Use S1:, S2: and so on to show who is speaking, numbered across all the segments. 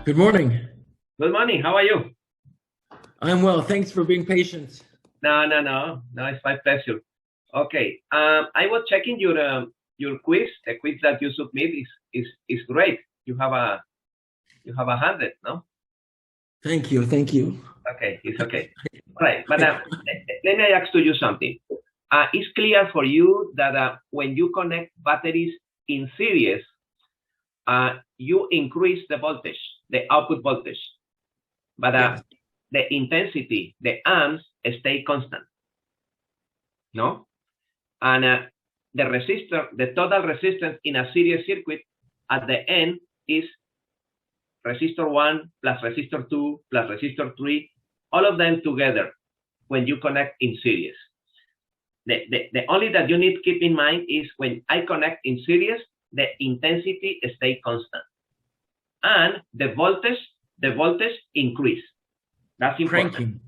S1: Good morning.
S2: Good morning. How are you?
S1: I'm well. Thanks for being patient.
S2: No. It's my pleasure. Okay. I was checking your quiz. The quiz that you submit is great. You have a 100, no?
S1: Thank you. Thank you.
S2: Okay, it's okay. All right, but let me ask to you something. It's clear for you that when you connect batteries in series, you increase the voltage, the output voltage, but
S1: Yes.
S2: the intensity, the amps, stay constant, no? And the total resistance in a series circuit at the end is resistor 1 plus resistor 2 plus resistor 3, all of them together when you connect in series. The only that you need to keep in mind is when I connect in series, the intensity stay constant. And the voltage increase. That's important.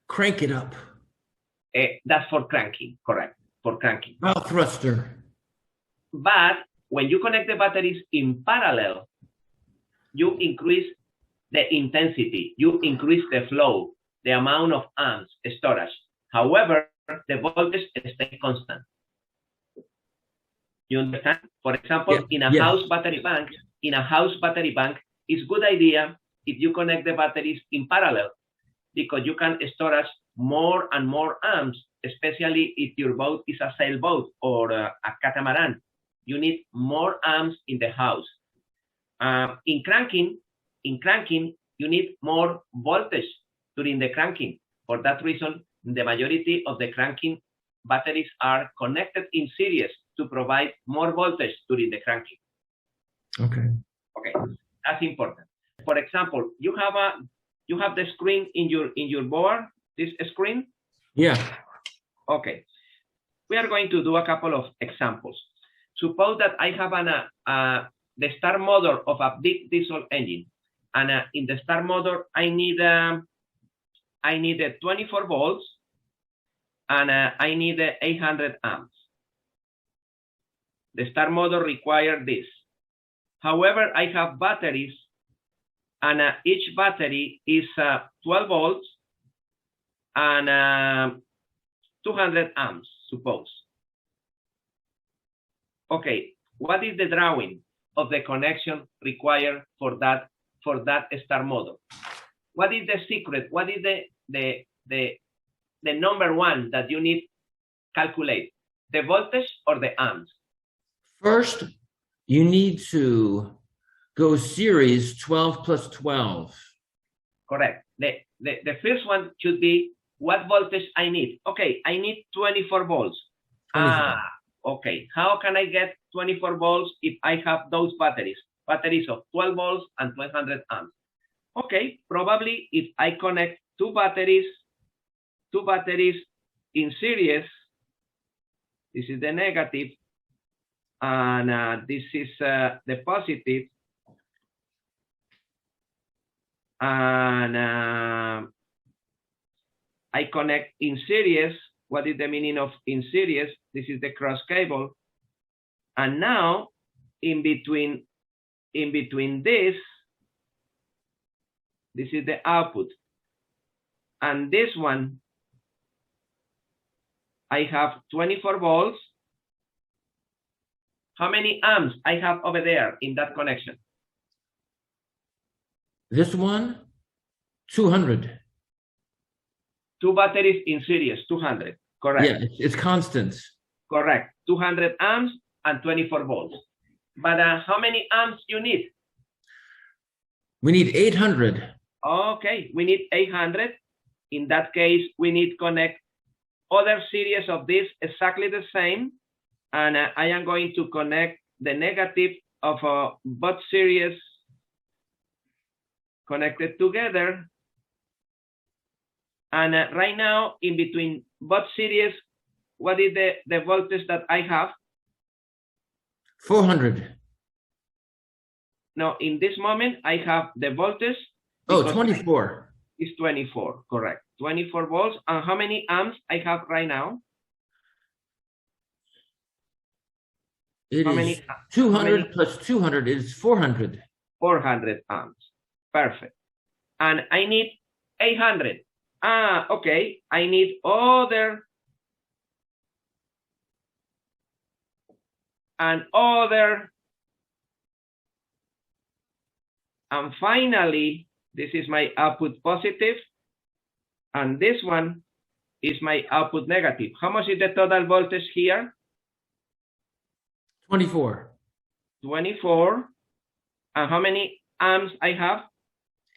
S1: Crank it up.
S2: That's for cranking, correct, for cranking.
S1: Bow thruster.
S2: But when you connect the batteries in parallel, you increase the intensity, you increase the flow, the amount of amps storage. However, the voltage stays constant. You understand? For example, in a house battery bank, it's good idea if you connect the batteries in parallel, because you can storage more and more amps, especially if your boat is a sailboat or a catamaran. You need more amps in the house. In cranking, you need more voltage during the cranking. For that reason, the majority of the cranking batteries are connected in series to provide more voltage during the cranking. Okay, that's important. For example, you have the screen in your board. This screen.
S1: Yeah.
S2: Okay. We are going to do a couple of examples. Suppose that I have the start motor of a big diesel engine, and in the start motor I need 24 volts, and I need 800 amps. The start motor requires this. However, I have batteries, and each battery is 12 volts and 200 amps, suppose. Okay, what is the drawing of the connection required for that start motor? What is the secret? What is the number one that you need to calculate? The voltage or the amps?
S1: First, you need to go series 12 plus 12.
S2: Correct. The first one should be what voltage I need. Okay, I need 24 volts. 24. Okay, how can I get 24 volts if I have those batteries of 12 volts and 1200 amps? Okay, probably if I connect two batteries in series, this is the negative, and this is the positive, and I connect in series. What is the meaning of in series? This is the cross cable, and now in between this is the output, and this one I have 24 volts. How many amps I have over there in that connection?
S1: This one, 200.
S2: Two batteries in series, 200. Correct.
S1: Yeah, it's constant.
S2: Correct. 200 amps and 24 volts. But how many amps you need?
S1: We need 800.
S2: Okay, we need 800. In that case, we need to connect other series of this exactly the same. And I am going to connect the negative of both series connected together. And right now, in between both series, what is the voltage that I have?
S1: 400.
S2: No, in this moment, I have the voltage.
S1: Oh, 24.
S2: It's 24, correct. 24 volts. And how many amps I have right now?
S1: It is 200 plus 200 is 400.
S2: 400 amps. Perfect. And I need 800. Okay. I need other and other. And finally, this is my output positive, and this one is my output negative. How much is the total voltage here?
S1: 24.
S2: 24. And how many amps I have?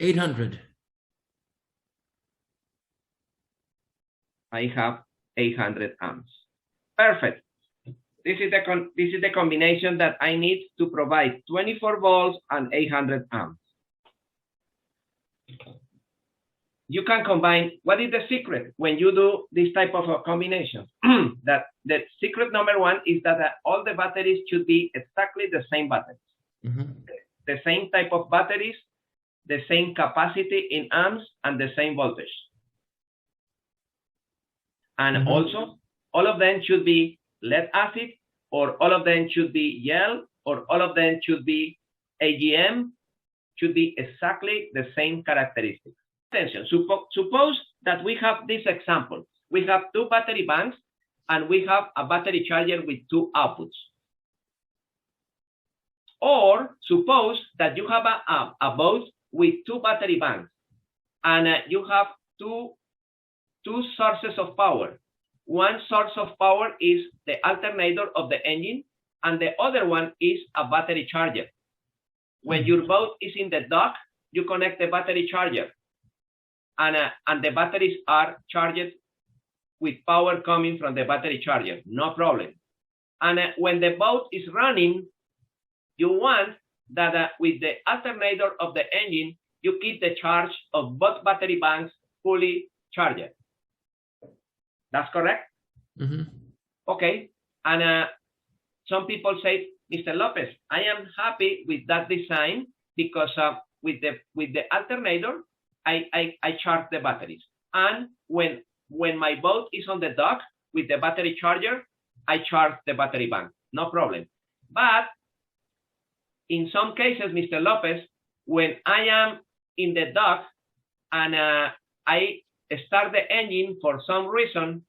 S1: 800.
S2: I have 800 amps. Perfect. This is the combination that I need to provide 24 volts and 800 amps. You can combine. What is the secret when you do this type of a combination? That the secret number one is that all the batteries should be exactly the same batteries.
S1: Mm-hmm.
S2: The same type of batteries, the same capacity in amps, and the same voltage. And also, all of them should be lead acid, or all of them should be gel, or all of them should be AGM, should be exactly the same characteristics. Attention, suppose that we have this example. We have two battery banks, and we have a battery charger with two outputs. Or suppose that you have a boat with two battery banks, and you have two sources of power. One source of power is the alternator of the engine, and the other one is a battery charger. When your boat is in the dock, you connect the battery charger, and the batteries are charged with power coming from the battery charger, no problem. And when the boat is running, you want that with the alternator of the engine, you keep the charge of both battery banks fully charged. That's correct?
S1: Mm-hmm.
S2: Okay. And some people say, Mr. Lopez, I am happy with that design because with the alternator, I charge the batteries. And when my boat is on the dock with the battery charger, I charge the battery bank. No problem. But in some cases, Mr. Lopez, when I am in the dock and I start the engine for some reason,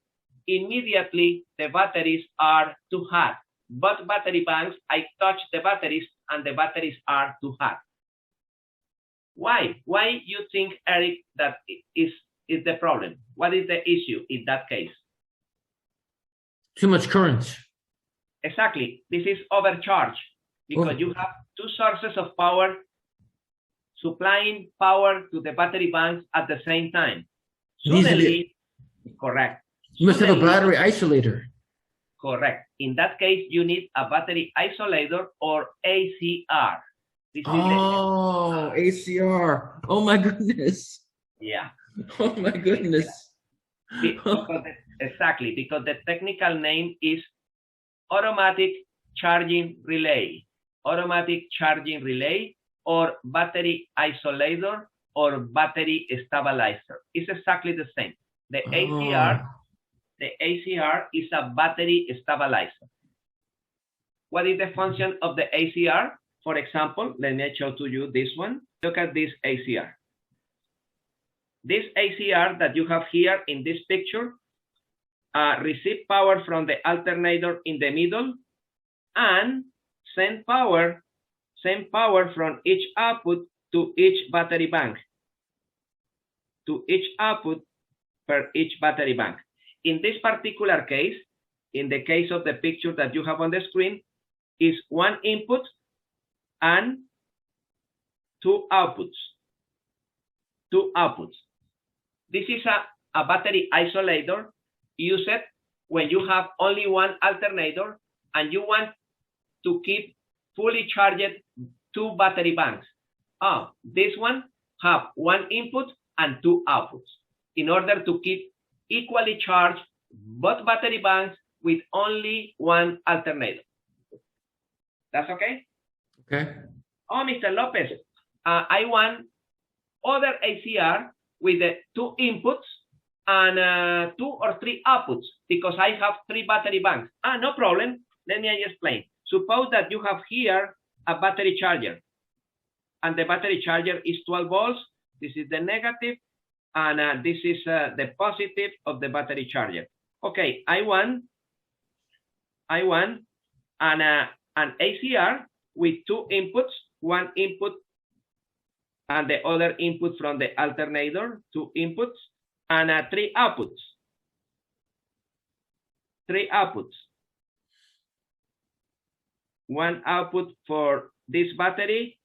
S2: immediately the batteries are too hot. Both battery banks, I touch the batteries and the batteries are too hot. Why? Why you think, Eric, that is the problem? What is the issue in that case?
S1: Too much current.
S2: Exactly. This is overcharge because you have two sources of power supplying power to the battery banks at the same time. Suddenly, correct.
S1: You must have a battery isolator.
S2: Correct. In that case, you need a battery isolator or a.c.r.
S1: a.c.r. Oh my goodness.
S2: Yeah.
S1: Oh my goodness.
S2: Exactly, because the technical name is automatic charging relay. Automatic charging relay or battery isolator or battery stabilizer. It's exactly the same. The a.c.r is a battery stabilizer. What is the function of the a.c.r? For example, let me show to you this one. Look at this a.c.r. This a.c.r that you have here in this picture receive power from the alternator in the middle and send power from each output to each battery bank. To each output per each battery bank. In this particular case, in the case of the picture that you have on the screen, is one input and two outputs. Two outputs. This is a battery isolator used when you have only one alternator and you want to keep fully charged two battery banks. This one have one input and two outputs in order to keep equally charged both battery banks with only one alternator. That's okay?
S1: Okay.
S2: Oh, Mr. Lopez, I want other a.c.r with the two inputs and 2 or 3 outputs because I have 3 battery banks. No problem. Let me explain. Suppose that you have here a battery charger. and the battery charger is 12 volts. This is the negative, and this is the positive of the battery charger. Okay, I want an a.c.r with two inputs, one input and the other input from the alternator, two inputs, and three outputs. Three outputs. One output for this battery,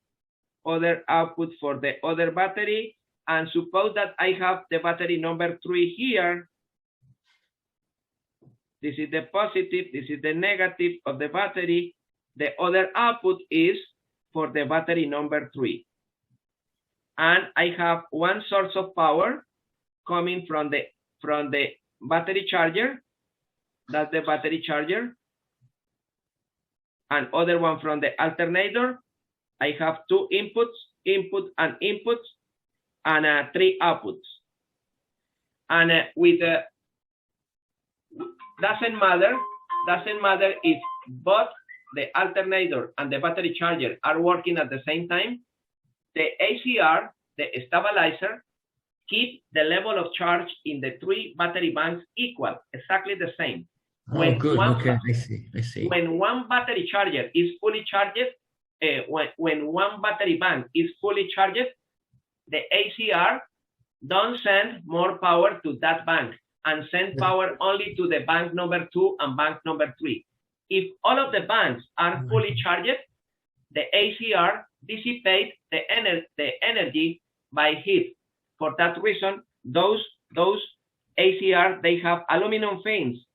S2: other output for the other battery, and suppose that I have the battery number 3 here. This is the positive, this is the negative of the battery. The other output is for the battery number 3. And I have one source of power coming from the battery charger. That's the battery charger. And other one from the alternator. I have two inputs, input and inputs, and three outputs. And doesn't matter if both the alternator and the battery charger are working at the same time. The a.c.r, the stabilizer, keep the level of charge in the three battery banks equal, exactly the same.
S1: Oh, good. Okay, I see.
S2: When one battery charger is fully charged, when one battery bank is fully charged, the a.c.r don't send more power to that bank and send power only to the bank number 2 and bank number 3. If all of the banks are fully charged, the a.c.r dissipates the energy by heat. For that reason, those a.c.r, they have aluminum fins.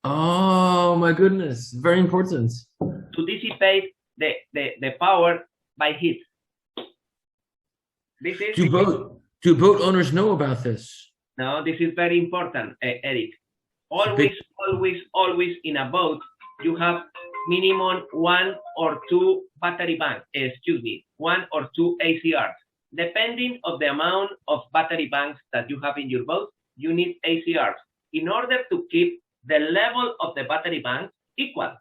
S1: Oh my goodness, very important.
S2: To dissipate the power by heat. This is
S1: do boat owners know about this?
S2: No, this is very important, Eric. Always in a boat, you have minimum 1 or 2 battery banks, one or two a.c.r. Depending on the amount of battery banks that you have in your boat, you need a.c.r. in order to keep the level of the battery bank equal.